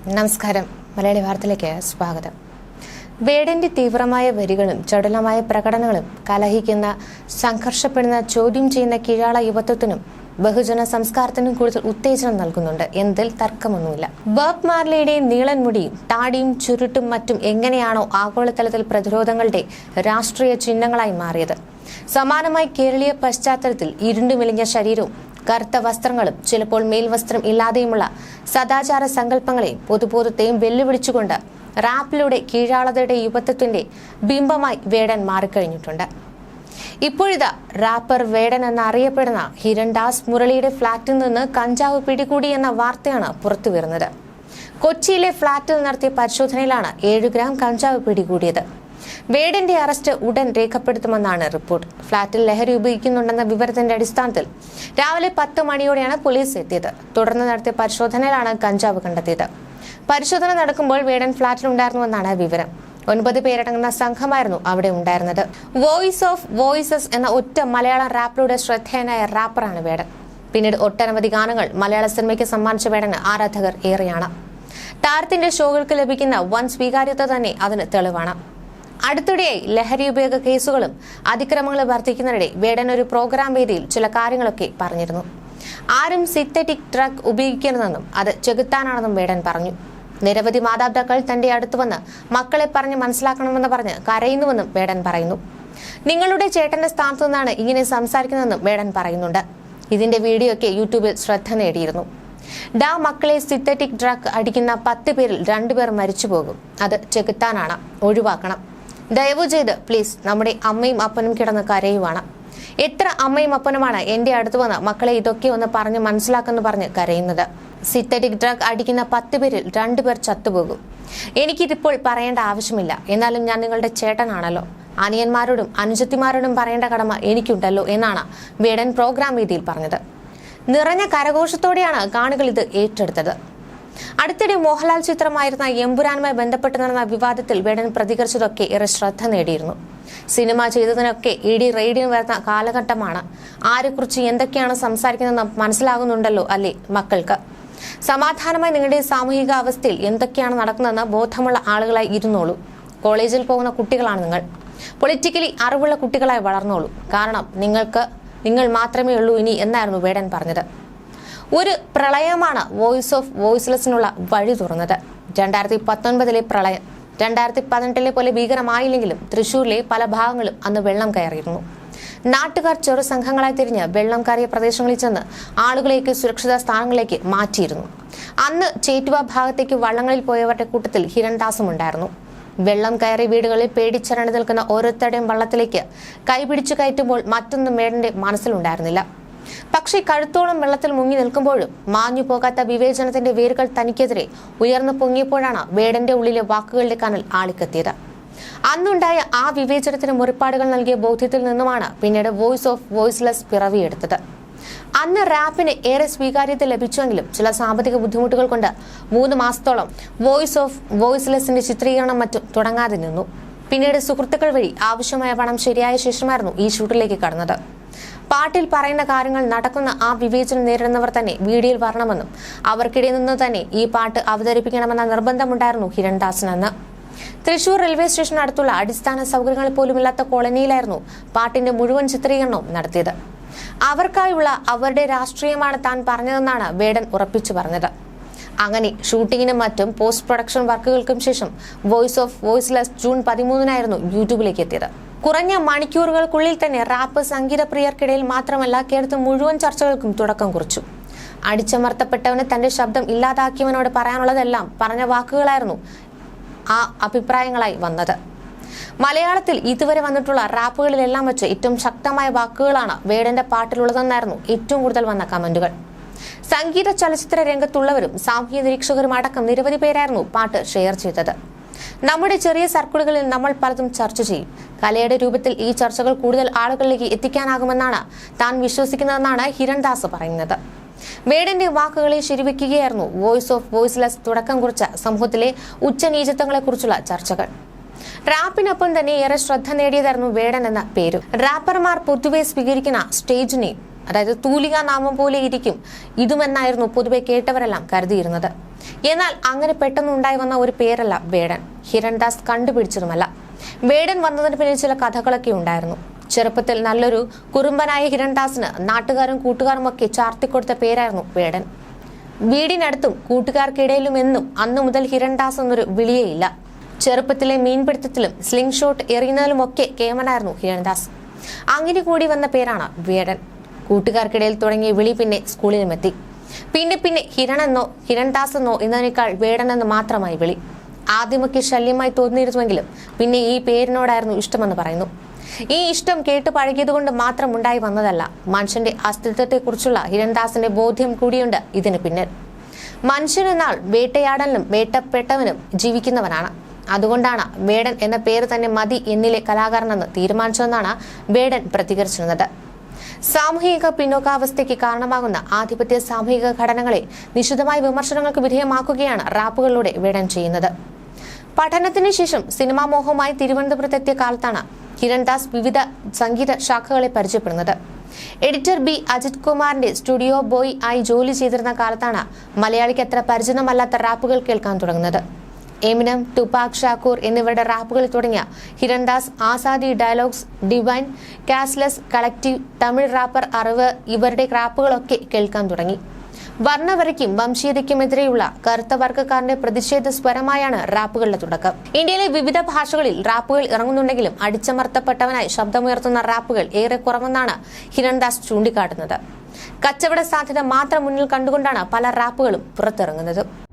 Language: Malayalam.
നമസ്കാരം. മലയാളി വാർത്തയിലേക്ക് സ്വാഗതം. വേടന്റെ തീവ്രമായ വരികളും ചടുലമായ പ്രകടനങ്ങളും കലഹിക്കുന്ന, സംഘർഷപ്പെടുന്ന, ചോദ്യം ചെയ്യുന്ന കീഴാള യുവത്വത്തിനും ബഹുജന സംസ്കാരത്തിനും കൂടുതൽ ഉത്തേജനം നൽകുന്നുണ്ട് എന്നതിൽ തർക്കമൊന്നുമില്ല. ബോബ് മാർലിയുടെ നീളൻ മുടിയും താടിയും ചുരുട്ടും മറ്റും എങ്ങനെയാണോ ആഗോളതലത്തിൽ പ്രതിരോധങ്ങളുടെ രാഷ്ട്രീയ ചിഹ്നങ്ങളായി മാറിയത്, സമാനമായി കേരളീയ പശ്ചാത്തലത്തിൽ ഇരുണ്ടു മെലിഞ്ഞ ശരീരവും കറുത്ത വസ്ത്രങ്ങളും ചിലപ്പോൾ മേൽവസ്ത്രം ഇല്ലാതെയുമുള്ള സദാചാര സങ്കല്പങ്ങളെയും പൊതുബോധത്തെയും വെല്ലുവിളിച്ചുകൊണ്ട് റാപ്പിലൂടെ കീഴാളതയുടെ യുവത്വത്തിന്റെ ബിംബമായി വേടൻ മാറിക്കഴിഞ്ഞിട്ടുണ്ട്. ഇപ്പോഴിതാ റാപ്പർ വേടൻ എന്നറിയപ്പെടുന്ന ഹിരൺദാസ് മുരളിയുടെ ഫ്ളാറ്റിൽ നിന്ന് കഞ്ചാവ് പിടികൂടി എന്ന വാർത്തയാണ് പുറത്തുവരുന്നത്. കൊച്ചിയിലെ ഫ്ളാറ്റിൽ നടത്തിയ പരിശോധനയിലാണ് 7 ഗ്രാം കഞ്ചാവ് പിടികൂടിയത്. വേടന്റെ അറസ്റ്റ് ഉടൻ രേഖപ്പെടുത്തുമെന്നാണ് റിപ്പോർട്ട്. ഫ്ളാറ്റിൽ ലഹരി ഉപയോഗിക്കുന്നുണ്ടെന്ന വിവരത്തിന്റെ അടിസ്ഥാനത്തിൽ രാവിലെ 10 മണിയോടെയാണ് പോലീസ് എത്തിയത്. തുടർന്ന് നടത്തിയ പരിശോധനയിലാണ് കഞ്ചാവ് കണ്ടെത്തിയത്. പരിശോധന നടക്കുമ്പോൾ വേടൻ ഫ്ളാറ്റിലുണ്ടായിരുന്നുവെന്നാണ് വിവരം. 9 പേരടങ്ങുന്ന സംഘമായിരുന്നു അവിടെ ഉണ്ടായിരുന്നത്. വോയിസ് ഓഫ് വോയിസസ് എന്ന ഒറ്റ മലയാളം റാപ്പിലൂടെ ശ്രദ്ധേയനായ റാപ്പറാണ് വേടൻ. പിന്നീട് ഒട്ടനവധി ഗാനങ്ങൾ മലയാള സിനിമയ്ക്ക് സമ്മാനിച്ച വേടന് ആരാധകർ ഏറെയാണ്. താരത്തിന്റെ ഷോകൾക്ക് ലഭിക്കുന്ന വൻ സ്വീകാര്യത തന്നെ അതിന് തെളിവാണ്. അടുത്തിടെയായി ലഹരി ഉപയോഗ കേസുകളും അതിക്രമങ്ങളും വർദ്ധിക്കുന്നതിനിടെ വേടൻ ഒരു പ്രോഗ്രാം വേദിയിൽ ചില കാര്യങ്ങളൊക്കെ പറഞ്ഞിരുന്നു. ആരും സിന്തറ്റിക് ഡ്രഗ് ഉപയോഗിക്കരുതെന്നും അത് ചെകുത്താനാണെന്നും വേടൻ പറഞ്ഞു. നിരവധി മാതാപിതാക്കൾ തന്റെ അടുത്ത് വന്ന് മക്കളെ പറഞ്ഞ് മനസ്സിലാക്കണമെന്ന് പറഞ്ഞ് കരയുന്നുവെന്നും വേടൻ പറയുന്നു. നിങ്ങളുടെ ചേട്ടന്റെ സ്ഥാനത്തു നിന്നാണ് ഇങ്ങനെ സംസാരിക്കുന്നതെന്നും വേടൻ പറയുന്നുണ്ട്. ഇതിന്റെ വീഡിയോ ഒക്കെ യൂട്യൂബിൽ ശ്രദ്ധ നേടിയിരുന്നു. മക്കളെ സിന്തറ്റിക് ഡ്രഗ് അടിക്കുന്ന 10 പേരിൽ 2 പേർ മരിച്ചു പോകും. അത് ചെകുത്താനാണ്, ഒഴിവാക്കണം. ദയവു ചെയ്ത് പ്ലീസ്. നമ്മുടെ അമ്മയും അപ്പനും കിടന്ന് കരയുവാണ്. എത്ര അമ്മയും അപ്പനുമാണ് എന്റെ അടുത്ത് വന്ന് മക്കളെ ഇതൊക്കെ ഒന്ന് പറഞ്ഞ് മനസ്സിലാക്കെന്ന് പറഞ്ഞ് കരയുന്നത്. സിന്തറ്റിക് ഡ്രഗ് അടിക്കുന്ന 10 പേരിൽ 2 പേർ ചത്തുപോകും. എനിക്കിതിപ്പോൾ പറയേണ്ട ആവശ്യമില്ല. എന്നാലും ഞാൻ നിങ്ങളുടെ ചേട്ടനാണല്ലോ. അനിയന്മാരോടും അനുജത്തിമാരോടും പറയേണ്ട കടമ എനിക്കുണ്ടല്ലോ എന്നാണ് വേടൻ പ്രോഗ്രാം വേദിയിൽ പറഞ്ഞത്. നിറഞ്ഞ കരഘോഷത്തോടെയാണ് കാണികൾ ഇത് ഏറ്റെടുത്തത്. അടുത്തിടെ മോഹൻലാൽ ചിത്രമായിരുന്ന എമ്പുരാനുമായി ബന്ധപ്പെട്ട് നടന്ന വിവാദത്തിൽ വേടൻ പ്രതികരിച്ചതൊക്കെ ഏറെ ശ്രദ്ധ നേടിയിരുന്നു. സിനിമ ചെയ്തതിനൊക്കെ ED റെയ്ഡിന് വരുന്ന കാലഘട്ടമാണ്. ആരെക്കുറിച്ച് എന്തൊക്കെയാണ് സംസാരിക്കുന്നതെന്ന് മനസ്സിലാകുന്നുണ്ടല്ലോ അല്ലേ മക്കൾക്ക്? സമാധാനമായി നിങ്ങളുടെ സാമൂഹിക അവസ്ഥയിൽ എന്തൊക്കെയാണ് നടക്കുന്നതെന്ന് ബോധമുള്ള ആളുകളായി ഇരുന്നോളൂ. കോളേജിൽ പോകുന്ന കുട്ടികളാണ് നിങ്ങൾ. പൊളിറ്റിക്കലി അറിവുള്ള കുട്ടികളായി വളർന്നോളൂ. കാരണം നിങ്ങൾ മാത്രമേ ഉള്ളൂ ഇനി എന്നായിരുന്നു വേടൻ പറഞ്ഞത്. ഒരു പ്രളയമാണ് വോയിസ് ഓഫ് വോയിസ്ലെസ്സിനുള്ള വഴി തുറന്നത്. 2019 പ്രളയം 2018 പോലെ ഭീകരമായില്ലെങ്കിലും തൃശൂരിലെ പല ഭാഗങ്ങളും അന്ന് വെള്ളം കയറിയിരുന്നു. നാട്ടുകാർ ചെറു സംഘങ്ങളായി തിരിഞ്ഞ് വെള്ളം കയറിയ പ്രദേശങ്ങളിൽ ചെന്ന് ആളുകളേക്ക് സുരക്ഷിത സ്ഥാനങ്ങളിലേക്ക് മാറ്റിയിരുന്നു. അന്ന് ചേറ്റുവ ഭാഗത്തേക്ക് വള്ളങ്ങളിൽ പോയവരുടെ കൂട്ടത്തിൽ ഹിരൺദാസും ഉണ്ടായിരുന്നു. വെള്ളം കയറി വീടുകളിൽ പേടിച്ചരണ്ട് നിൽക്കുന്ന ഓരോരുത്തരുടെയും വള്ളത്തിലേക്ക് കൈപിടിച്ചു കയറ്റുമ്പോൾ മറ്റൊന്നും വേടന്റെ മനസ്സിലുണ്ടായിരുന്നില്ല. പക്ഷേ കഴുത്തോളം വെള്ളത്തിൽ മുങ്ങി നിൽക്കുമ്പോഴും മാഞ്ഞു പോകാത്ത വിവേചനത്തിന്റെ വേരുകൾ തനിക്കെതിരെ ഉയർന്നു പൊങ്ങിയപ്പോഴാണ് വേടന്റെ ഉള്ളിലെ വാക്കുകളുടെ കനൽ ആളിക്കത്തിയത്. അന്നുണ്ടായ ആ വിവേചനത്തിന് മുറിപ്പാടുകൾ നൽകിയ ബോധ്യത്തിൽ നിന്നുമാണ് പിന്നീട് വോയിസ് ഓഫ് വോയിസ്ലെസ് പിറവിയെടുത്തത്. അന്ന് റാപ്പിന് ഏറെ സ്വീകാര്യത ലഭിച്ചുവെങ്കിലും ചില സാമ്പത്തിക ബുദ്ധിമുട്ടുകൾ കൊണ്ട് 3 മാസത്തോളം വോയിസ് ഓഫ് വോയിസ്ലെസ്സിന്റെ ചിത്രീകരണം മറ്റും തുടങ്ങാതെ നിന്നു. പിന്നീട് സുഹൃത്തുക്കൾ വഴി ആവശ്യമായ പണം ശരിയായ ശേഷമായിരുന്നു ഈ ഷൂട്ടിലേക്ക് കടന്നത്. പാട്ടിൽ പറയുന്ന കാര്യങ്ങൾ നടക്കുന്ന ആ വിവേചനം നേരിടുന്നവർ തന്നെ വീഡിയോയിൽ വരണമെന്നും അവർക്കിടയിൽ നിന്ന് തന്നെ ഈ പാട്ട് അവതരിപ്പിക്കണമെന്ന നിർബന്ധമുണ്ടായിരുന്നു ഹിരൺദാസിനെന്ന്. തൃശൂർ റെയിൽവേ സ്റ്റേഷന് അടുത്തുള്ള അടിസ്ഥാന സൗകര്യങ്ങൾ പോലുമില്ലാത്ത കോളനിയിലായിരുന്നു പാട്ടിന്റെ മുഴുവൻ ചിത്രീകരണവും നടത്തിയത്. അവർക്കായുള്ള അവരുടെ രാഷ്ട്രീയമാണ് താൻ പറഞ്ഞതെന്നാണ് വേടൻ ഉറപ്പിച്ചു പറഞ്ഞത്. അങ്ങനെ ഷൂട്ടിങ്ങിനും മറ്റും പോസ്റ്റ് പ്രൊഡക്ഷൻ വർക്കുകൾക്കും ശേഷം വോയിസ് ഓഫ് വോയിസ്ലെസ് ജൂൺ 13 യൂട്യൂബിലേക്ക് എത്തിയത്. കുറഞ്ഞ മണിക്കൂറുകൾക്കുള്ളിൽ തന്നെ റാപ്പ് സംഗീത പ്രിയർക്കിടയിൽ മാത്രമല്ല കേരളത്തിൽ മുഴുവൻ ചർച്ചകൾക്കും തുടക്കം കുറിച്ചു. അടിച്ചമർത്തപ്പെട്ടവന് തന്റെ ശബ്ദം ഇല്ലാതാക്കിയവനോട് പറയാനുള്ളതെല്ലാം പറഞ്ഞ വാക്കുകളായിരുന്നു ആ അഭിപ്രായങ്ങളായി വന്നത്. മലയാളത്തിൽ ഇതുവരെ വന്നിട്ടുള്ള റാപ്പുകളിലെല്ലാം വെച്ച് ഏറ്റവും ശക്തമായ വാക്കുകളാണ് വേടന്റെ പാട്ടിലുള്ളതെന്നായിരുന്നു ഏറ്റവും കൂടുതൽ വന്ന കമന്റുകൾ. സംഗീത ചലച്ചിത്ര രംഗത്തുള്ളവരും സാമൂഹ്യ നിരീക്ഷകരും അടക്കം നിരവധി പേരായിരുന്നു പാട്ട് ഷെയർ ചെയ്തത്. നമ്മുടെ ചെറിയ സർക്കിളുകളിൽ നമ്മൾ പലതും ചർച്ച ചെയ്യും. കലയുടെ രൂപത്തിൽ ഈ ചർച്ചകൾ കൂടുതൽ ആളുകളിലേക്ക് എത്തിക്കാനാകുമെന്നാണ് താൻ വിശ്വസിക്കുന്നതെന്നാണ് ഹിരൺദാസ് പറയുന്നത്. വേടന്റെ വാക്കുകളെ ശരിവെക്കുകയായിരുന്നു വോയിസ് ഓഫ് വോയിസ്ലെസ് തുടക്കം കുറിച്ച സമൂഹത്തിലെ ഉച്ചനീചത്വങ്ങളെക്കുറിച്ചുള്ള ചർച്ചകൾ. റാപ്പിനൊപ്പം തന്നെ ഏറെ ശ്രദ്ധ നേടിയതായിരുന്നു വേടൻ എന്ന പേര്. റാപ്പർമാർ പൊതുവെ സ്വീകരിക്കുന്ന സ്റ്റേജ് നെയിം, അതായത് തൂലിക നാമം പോലെ ഇരിക്കും ഇതുമെന്നായിരുന്നു പൊതുവെ കേട്ടവരെല്ലാം കരുതിയിരുന്നത്. എന്നാൽ അങ്ങനെ പെട്ടെന്നുണ്ടായി വന്ന ഒരു പേരല്ല വേടൻ. ഹിരൺദാസ് കണ്ടുപിടിച്ചതുമല്ല. വേടൻ വന്നതിന് പിന്നിൽ ചില കഥകളൊക്കെ ഉണ്ടായിരുന്നു. ചെറുപ്പത്തിൽ നല്ലൊരു കുറുമ്പനായ ഹിരൺദാസിന് നാട്ടുകാരും കൂട്ടുകാരും ഒക്കെ ചാർത്തിക്കൊടുത്ത പേരായിരുന്നു വേടൻ. വീടിനടുത്തും കൂട്ടുകാർക്കിടയിലും എന്നും അന്നു മുതൽ ഹിരൺദാസ് എന്നൊരു വിളിയേയില്ല. ചെറുപ്പത്തിലെ മീൻപിടുത്തത്തിലും സ്ലിംഗ് ഷോട്ട് എറിയുന്നതിലുമൊക്കെ കേമനായിരുന്നു ഹിരൺദാസ്. അങ്ങനെ കൂടി വന്ന പേരാണ് വേടൻ. കൂട്ടുകാർക്കിടയിൽ തുടങ്ങിയ വിളി പിന്നെ സ്കൂളിലുമെത്തി. പിന്നെ ഹിരണെന്നോ ഹിരൺദാസ് എന്നോ എന്നതിനേക്കാൾ വേടനെന്ന് മാത്രമായി വിളി. ആദ്യമൊക്കെ ശല്യമായി തോന്നിയിരുന്നുവെങ്കിലും പിന്നെ ഈ പേരിനോടായിരുന്നു ഇഷ്ടമെന്ന് പറയുന്നു. ഈ ഇഷ്ടം കേട്ട് പഴകിയതുകൊണ്ട് മാത്രം ഉണ്ടായി വന്നതല്ല. മനുഷ്യന്റെ അസ്തിത്വത്തെക്കുറിച്ചുള്ള ഹിരൺദാസിന്റെ ബോധ്യം കൂടിയുണ്ട് ഇതിന് പിന്നിൽ. മനുഷ്യൻ എന്നാൽ വേട്ടയാടലിനും വേട്ടപ്പെട്ടവനും ജീവിക്കുന്നവനാണ്. അതുകൊണ്ടാണ് വേടൻ എന്ന പേര് തന്നെ മതി എന്നിലെ കലാകാരനെന്ന് തീരുമാനിച്ചതെന്നാണ് വേടൻ പ്രതികരിച്ചിരുന്നത്. സാമൂഹിക പിന്നോക്കാവസ്ഥയ്ക്ക് കാരണമാകുന്ന ആധിപത്യ സാമൂഹിക ഘടനകളെ നിശിതമായ വിമർശനങ്ങൾക്ക് വിധേയമാക്കുകയാണ് റാപ്പുകളിലൂടെ വേടൻ ചെയ്യുന്നത്. പഠനത്തിന് ശേഷം സിനിമാ മോഹവുമായി തിരുവനന്തപുരത്തെത്തിയ കാലത്താണ് ഹിരൺദാസ് വിവിധ സംഗീത ശാഖകളെ പരിചയപ്പെടുന്നത്. എഡിറ്റർ ബി അജിത് കുമാറിന്റെ സ്റ്റുഡിയോ ബോയ് ആയി ജോലി ചെയ്തിരുന്ന കാലത്താണ് മലയാളിക്ക് അത്ര പരിചിതമല്ലാത്ത റാപ്പുകൾ കേൾക്കാൻ തുടങ്ങുന്നത്. എമിനം, ടുപാക് ഷാക്കൂർ എന്നിവരുടെ റാപ്പുകളിൽ തുടങ്ങിയ Hirandas Azadi dialogues, Divine, casteless collective, Tamil rapper Arivu ഇവരുടെ റാപ്പുകളൊക്കെ കേൾക്കാൻ തുടങ്ങി. വർണ്ണവരയ്ക്കും വംശീയതയ്ക്കുമെതിരെയുള്ള കറുത്ത വർഗ്ഗക്കാരന്റെ പ്രതിഷേധ സ്വരമായാണ് റാപ്പുകളുടെ തുടക്കം. ഇന്ത്യയിലെ വിവിധ ഭാഷകളിൽ റാപ്പുകൾ ഇറങ്ങുന്നുണ്ടെങ്കിലും അടിച്ചമർത്തപ്പെട്ടവനായി ശബ്ദമുയർത്തുന്ന റാപ്പുകൾ ഏറെ കുറവെന്നാണ് ഹിരൺദാസ് ചൂണ്ടിക്കാട്ടുന്നത്. കച്ചവട സാധ്യത മാത്രം മുന്നിൽ കണ്ടുകൊണ്ടാണ് പല റാപ്പുകളും പുറത്തിറങ്ങുന്നത്.